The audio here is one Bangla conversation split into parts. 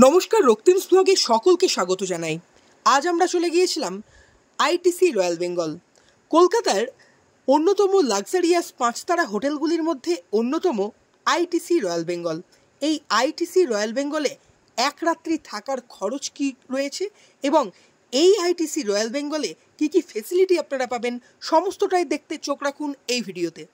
নমস্কার, রক্তিম ব্লগে সকলকে স্বাগত জানাই। আজ আমরা চলে গিয়েছিলাম আইটিসি রয়্যাল বেঙ্গল, কলকাতার অন্যতম লাক্সারিয়াস 5 তারা হোটেলগুলির মধ্যে অন্যতম আইটিসি রয়্যাল বেঙ্গল। এই আইটিসি রয়্যাল বেঙ্গলে এক রাত্রি থাকার খরচ কী রয়েছে এবং এই আইটিসি রয়্যাল বেঙ্গলে কী কী ফেসিলিটি আপনারা পাবেন, সমস্তটাই দেখতে চোখ রাখুন এই ভিডিওতে।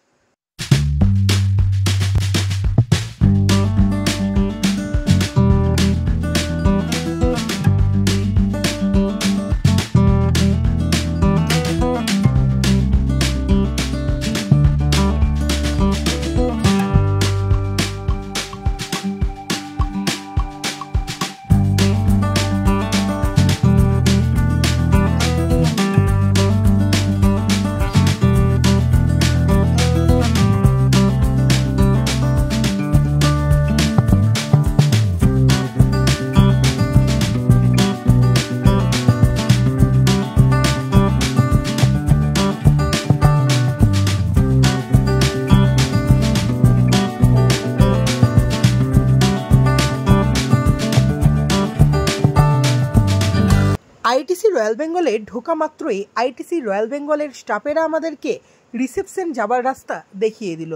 আইটিসি রয়্যাল বেঙ্গলে ঢোকা মাত্রই আইটিসি রয়্যাল বেঙ্গলের স্টাফেরা আমাদেরকে রিসেপশন যাবার রাস্তা দেখিয়ে দিল।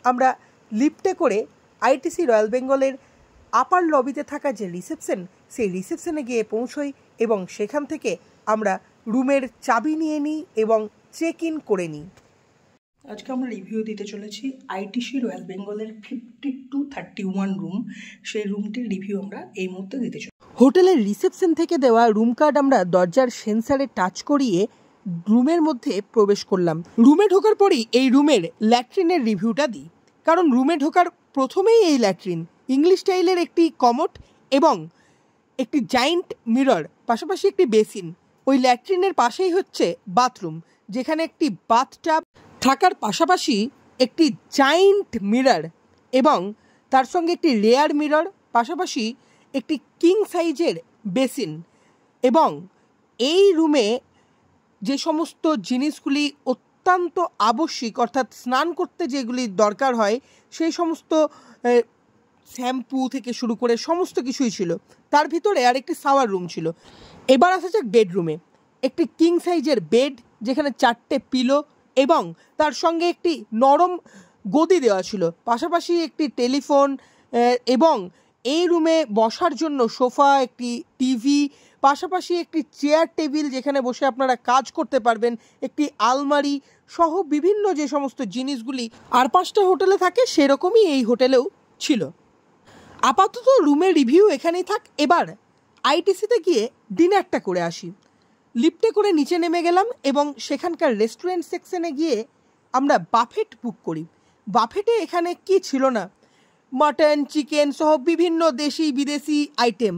আমরা লিফটে করে আইটিসি রয়্যাল বেঙ্গলের আপার লবিতে থাকা যে রিসেপশন, সেই রিসেপশনে গিয়ে পৌঁছই এবং সেখান থেকে আমরা রুমের চাবি নিয়ে নিই এবং চেক ইন করে নিই। আজকে আমরা রিভিউ দিতে চলেছি আইটিসি রয়্যাল বেঙ্গলের 5231 রুম। সেই রুমটির রিভিউ আমরা এই মুহূর্তে দিতে চলেছি। হোটেলের রিসেপশন থেকে দেওয়া রুম কার্ড আমরা দরজার সেন্সারে টাচ করিয়ে রুমের মধ্যে প্রবেশ করলাম। রুমে ঢোকার পরই এই রুমের ল্যাট্রিনের রিভিউটা দিই, কারণ রুমে ঢোকার প্রথমেই এই ল্যাট্রিন ইংলিশ স্টাইলের একটি কমোড এবং একটি জায়েন্ট মিরর, পাশাপাশি একটি বেসিন। ওই ল্যাট্রিনের পাশেই হচ্ছে বাথরুম, যেখানে একটি বাথটাব থাকার পাশাপাশি একটি জায়েন্ট মিরর এবং তার সঙ্গে একটি রেয়ার মিরর, পাশাপাশি একটি কিং সাইজের বেসিন। এবং এই রুমে যে সমস্ত জিনিসগুলি অত্যন্ত আবশ্যিক, অর্থাৎ স্নান করতে যেগুলি দরকার হয়, সেই সমস্ত শ্যাম্পু থেকে শুরু করে সমস্ত কিছুই ছিল। তার ভিতরে আর একটি শাওয়ার রুম ছিল। এবার আসা যাক বেডরুমে। একটি কিং সাইজের বেড, যেখানে 4টে পিলো এবং তার সঙ্গে একটি নরম গদি দেওয়া ছিল, পাশাপাশি একটি টেলিফোন এবং এই রুমে বসার জন্য সোফা, একটি টিভি, পাশাপাশি একটি চেয়ার টেবিল যেখানে বসে আপনারা কাজ করতে পারবেন, একটি আলমারি সহ বিভিন্ন যে সমস্ত জিনিসগুলি আর 5টা হোটেলে থাকে সেরকমই এই হোটেলেও ছিল। আপাতত রুমের রিভিউ এখানেই থাক। এবার আইটিসিতে গিয়ে ডিনারটা করে আসি। লিফটে করে নিচে নেমে গেলাম এবং সেখানকার রেস্টুরেন্ট সেকশনে গিয়ে আমরা বাফেট বুক করি। বাফেটে এখানে কি ছিল না, মাটন, চিকেন সহ বিভিন্ন দেশি বিদেশি আইটেম।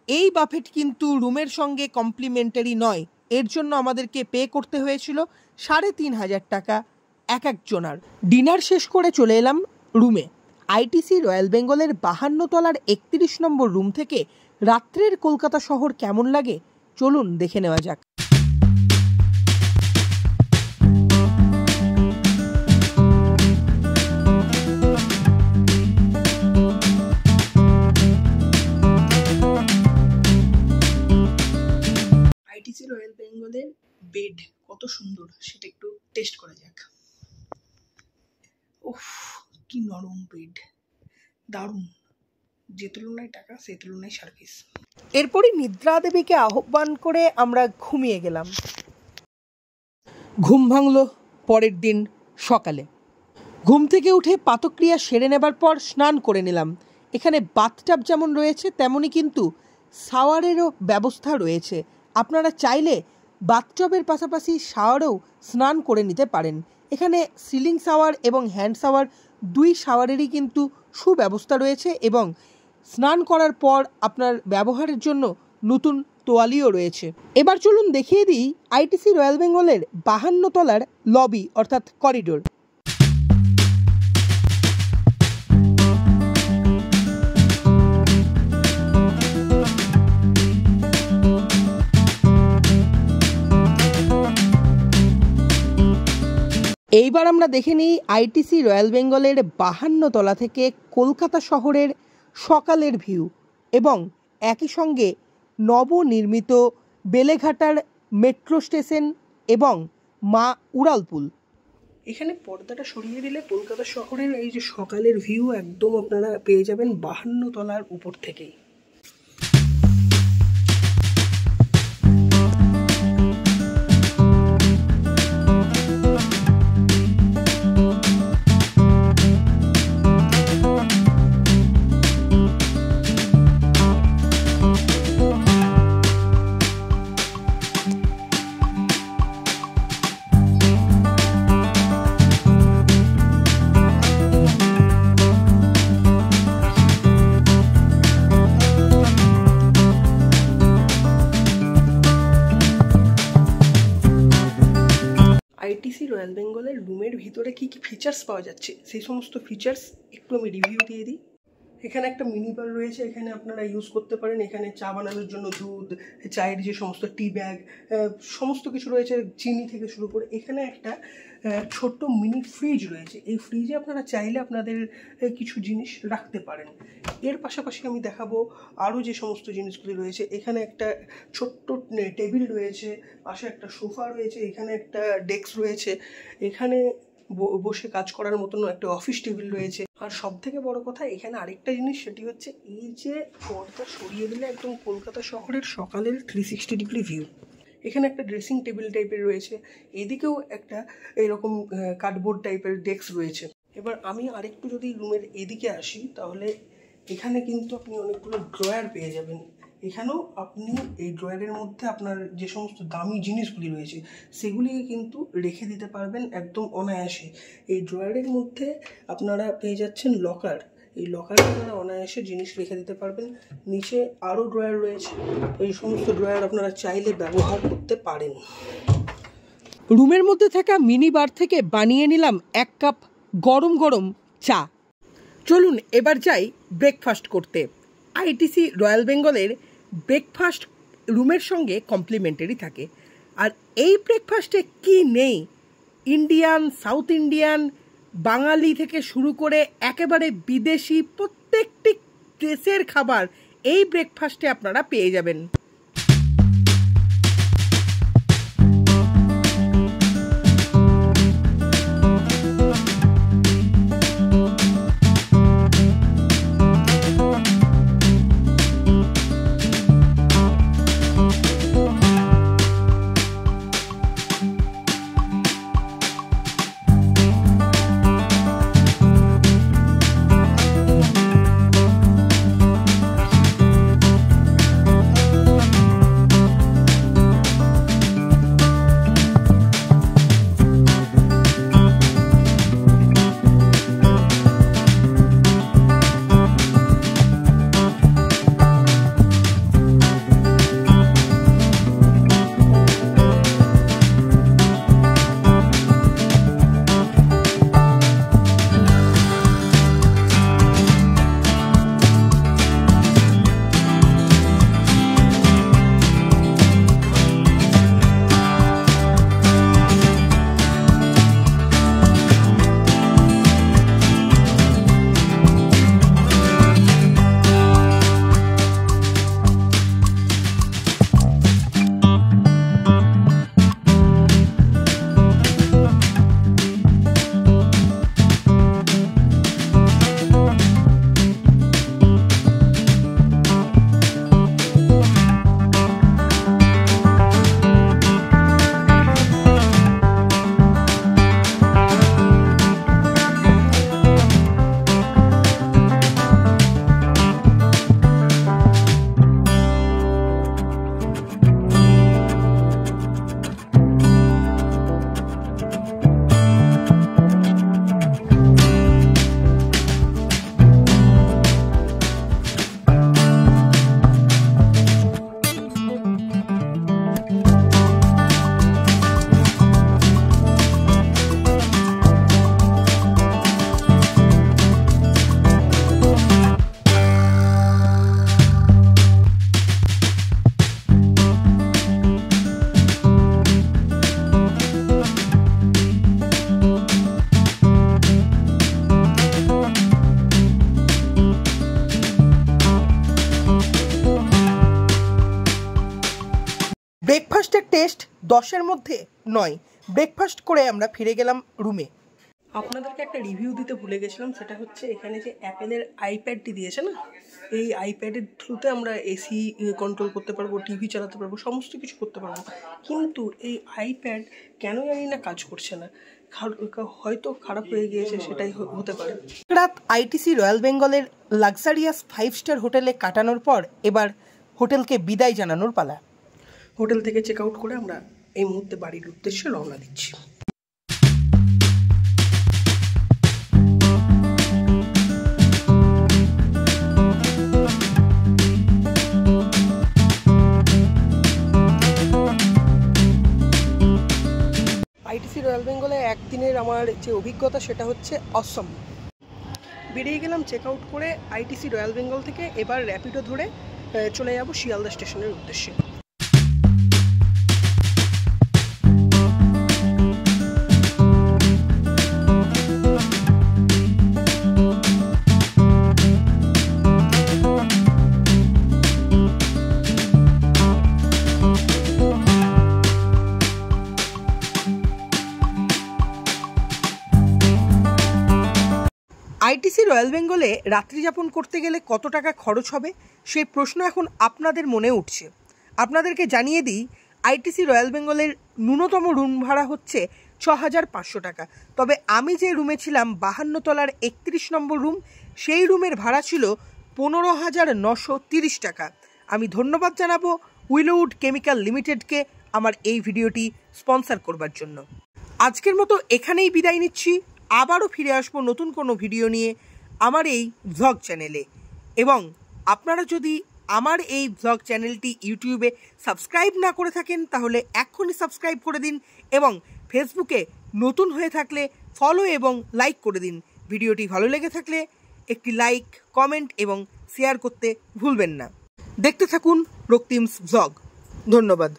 এই বাফেট কিন্তু রুমের সঙ্গে কমপ্লিমেন্টারি নয়, এর জন্য আমাদেরকে পে করতে হয়েছিল 3500 টাকা এক একজনার। ডিনার শেষ করে চলে এলাম রুমে। আইটিসি রয়্যাল বেঙ্গলের 52 তলার 31 নম্বর রুম থেকে রাত্রের কলকাতা শহর কেমন লাগে চলুন দেখে নেওয়া যাক। আইটিসি রয়্যাল বেঙ্গলের বেড কত সুন্দর সেটা একটু টেস্ট করা যাক। ওফ, কি নরম বেড, দারুণ। যে তুলনায় টাকা সেই তুলনায় সার্ভিস। এরপরই নিদ্রা দেবীকে আহ্বান করে আমরা ঘুমিয়ে গেলাম। ঘুম ভাঙল পরের দিন সকালে। ঘুম থেকে উঠে পাতক্রিয়া সেরে নেবার পর স্নান করে নিলাম। এখানে বাথটাব যেমন রয়েছে তেমনই কিন্তু শাওয়ারেরও ব্যবস্থা রয়েছে। আপনারা চাইলে বাথটবের পাশাপাশি শাওয়ারেও স্নান করে নিতে পারেন। এখানে সিলিং শাওয়ার এবং হ্যান্ড শাওয়ার, 2 শাওয়ারেরই কিন্তু সুব্যবস্থা রয়েছে এবং স্নান করার পর আপনার ব্যবহারের জন্য নতুন তোয়ালিও রয়েছে। এবার চলুন দেখিয়ে দিই আইটিসি রয়্যাল বেঙ্গলের 52 তলার লবি অর্থাৎ করিডোর। এইবার আমরা দেখে নিই আইটিসি রয়্যাল বেঙ্গলের 52 তলা থেকে কলকাতা শহরের সকালের ভিউ এবং একই সঙ্গে নবনির্মিত বেলেঘাটার মেট্রো স্টেশন এবং মা উড়ালপুল। এখানে পর্দাটা সরিয়ে দিলে কলকাতা শহরের এই যে সকালের ভিউ একদম আপনারা পেয়ে যাবেন 52 তলার উপর থেকেই। আইটিসি রয়্যাল বেঙ্গলের রুমের ভিতরে কি কি ফিচার্স পাওয়া যাচ্ছে সেই সমস্ত ফিচার্স একটু আমি রিভিউ দিয়ে দিই। এখানে একটা মিনি বার রয়েছে, এখানে আপনারা ইউজ করতে পারেন। এখানে চা বানানোর জন্য দুধ, চায়ের যে সমস্ত টি ব্যাগ, সমস্ত কিছু রয়েছে, চিনি থেকে শুরু করে। এখানে একটা ছোট্ট মিনি ফ্রিজ রয়েছে, এই ফ্রিজে আপনারা চাইলে আপনাদের কিছু জিনিস রাখতে পারেন। এর পাশাপাশি আমি দেখাবো আরও যে সমস্ত জিনিসগুলি রয়েছে। এখানে একটা ছোট্ট টেবিল রয়েছে, পাশে একটা সোফা রয়েছে, এখানে একটা ডেস্ক রয়েছে, এখানে বসে কাজ করার মতন একটা অফিস টেবিল রয়েছে। আর সব থেকে বড় কথা এখানে আরেকটা জিনিস, সেটি হচ্ছে এই যে পর্দা সরিয়ে দিলে একদম কলকাতা শহরের সকালের 360 ডিগ্রি ভিউ। এখানে একটা ড্রেসিং টেবিল টাইপের রয়েছে, এদিকেও একটা এরকম কার্ডবোর্ড টাইপের ডেস্ক রয়েছে। এবার আমি আরেকটু যদি রুমের এদিকে আসি, তাহলে এখানে কিন্তু আপনি অনেকগুলো ড্রয়ার পেয়ে যাবেন। এখানেও আপনি এই ড্রয়ারের মধ্যে আপনার যে সমস্ত দামি জিনিসগুলি রয়েছে সেগুলিকে কিন্তু রেখে দিতে পারবেন একদম অনায়াসে। এই ড্রয়ারের মধ্যে আপনারা পেয়ে যাচ্ছেন লকার, এই লকারে আপনারা অনায়াসে জিনিস রেখে দিতে পারবেন। নিচে আরও ড্রয়ার রয়েছে, এই সমস্ত ড্রয়ার আপনারা চাইলে ব্যবহার করতে পারেন। রুমের মধ্যে থাকা মিনি বার থেকে বানিয়ে নিলাম 1 কাপ গরম গরম চা। চলুন এবার যাই ব্রেকফাস্ট করতে। আইটিসি রয়্যাল বেঙ্গলের ব্রেকফাস্ট রুমের সঙ্গে কমপ্লিমেন্টারি থাকে। আর এই ব্রেকফাস্টে কি নেই? ইন্ডিয়ান, সাউথ ইন্ডিয়ান, বাঙালি থেকে শুরু করে একেবারে বিদেশি প্রত্যেকটি দেশের খাবার এই ব্রেকফাস্টে আপনারা পেয়ে যাবেন। টেস্ট 10-এর মধ্যে 9। ব্রেকফাস্ট করে আমরা ফিরে গেলাম রুমে। আপনাদেরকে একটা রিভিউ দিতে ভুলে গেছিলাম, সেটা হচ্ছে এখানে যে অ্যাপেলের আইপ্যাডটি দিয়েছে না, এই আইপ্যাডের থ্রুতে আমরা এসি কন্ট্রোল করতে পারবো, টিভি চালাতে পারবো, সমস্ত কিছু করতে পারবো। কিন্তু এই আইপ্যাড কেন জানি না কাজ করছে না, হয়তো খারাপ হয়ে গিয়েছে, সেটাই হতে পারে। রাত আইটিসি রয়্যাল বেঙ্গলের লাক্সারিয়াস 5 স্টার হোটেলে কাটানোর পর এবার হোটেলকে বিদায় জানানোর পালা। হোটেল থেকে চেক আউট করে আমরা এই মুহূর্তে বাড়ির উদ্দেশ্যে রওনা দিচ্ছি। আইটিসি রয়্যাল বেঙ্গলে একদিনের আমার যে অভিজ্ঞতা সেটা হচ্ছে অসম। বেরিয়ে গেলাম চেক আউট করে আইটিসি রয়্যাল বেঙ্গল থেকে। এবার র্যাপিডো ধরে চলে যাব শিয়ালদা স্টেশনের উদ্দেশ্যে। আইটিসি রয়্যাল বেঙ্গলে রাত্রিযাপন করতে গেলে কত টাকা খরচ হবে সেই প্রশ্ন এখন আপনাদের মনে উঠছে। আপনাদেরকে জানিয়ে দিই, আইটিসি রয়্যাল বেঙ্গলের ন্যূনতম রুম ভাড়া হচ্ছে 6,500 টাকা। তবে আমি যে রুমে ছিলাম 52 তলার 31 নম্বর রুম, সেই রুমের ভাড়া ছিল 15,930 টাকা। আমি ধন্যবাদ জানাবো উইলোউড কেমিক্যাল লিমিটেডকে আমার এই ভিডিওটি স্পন্সর করবার জন্য। আজকের মতো এখানেই বিদায় নিচ্ছি। আবারও ফিরে আসবো নতুন কোনো ভিডিও নিয়ে আমার এই ভ্লগ চ্যানেলে। এবং আপনারা যদি আমার এই ভ্লগ চ্যানেলটি ইউটিউবে সাবস্ক্রাইব না করে থাকেন তাহলে এক্ষুনি সাবস্ক্রাইব করে দিন, এবং ফেসবুকে নতুন হয়ে থাকলে ফলো এবং লাইক করে দিন। ভিডিওটি ভালো লেগে থাকলে একটি লাইক, কমেন্ট এবং শেয়ার করতে ভুলবেন না। দেখতে থাকুন রক্তিমস ভ্লগ। ধন্যবাদ।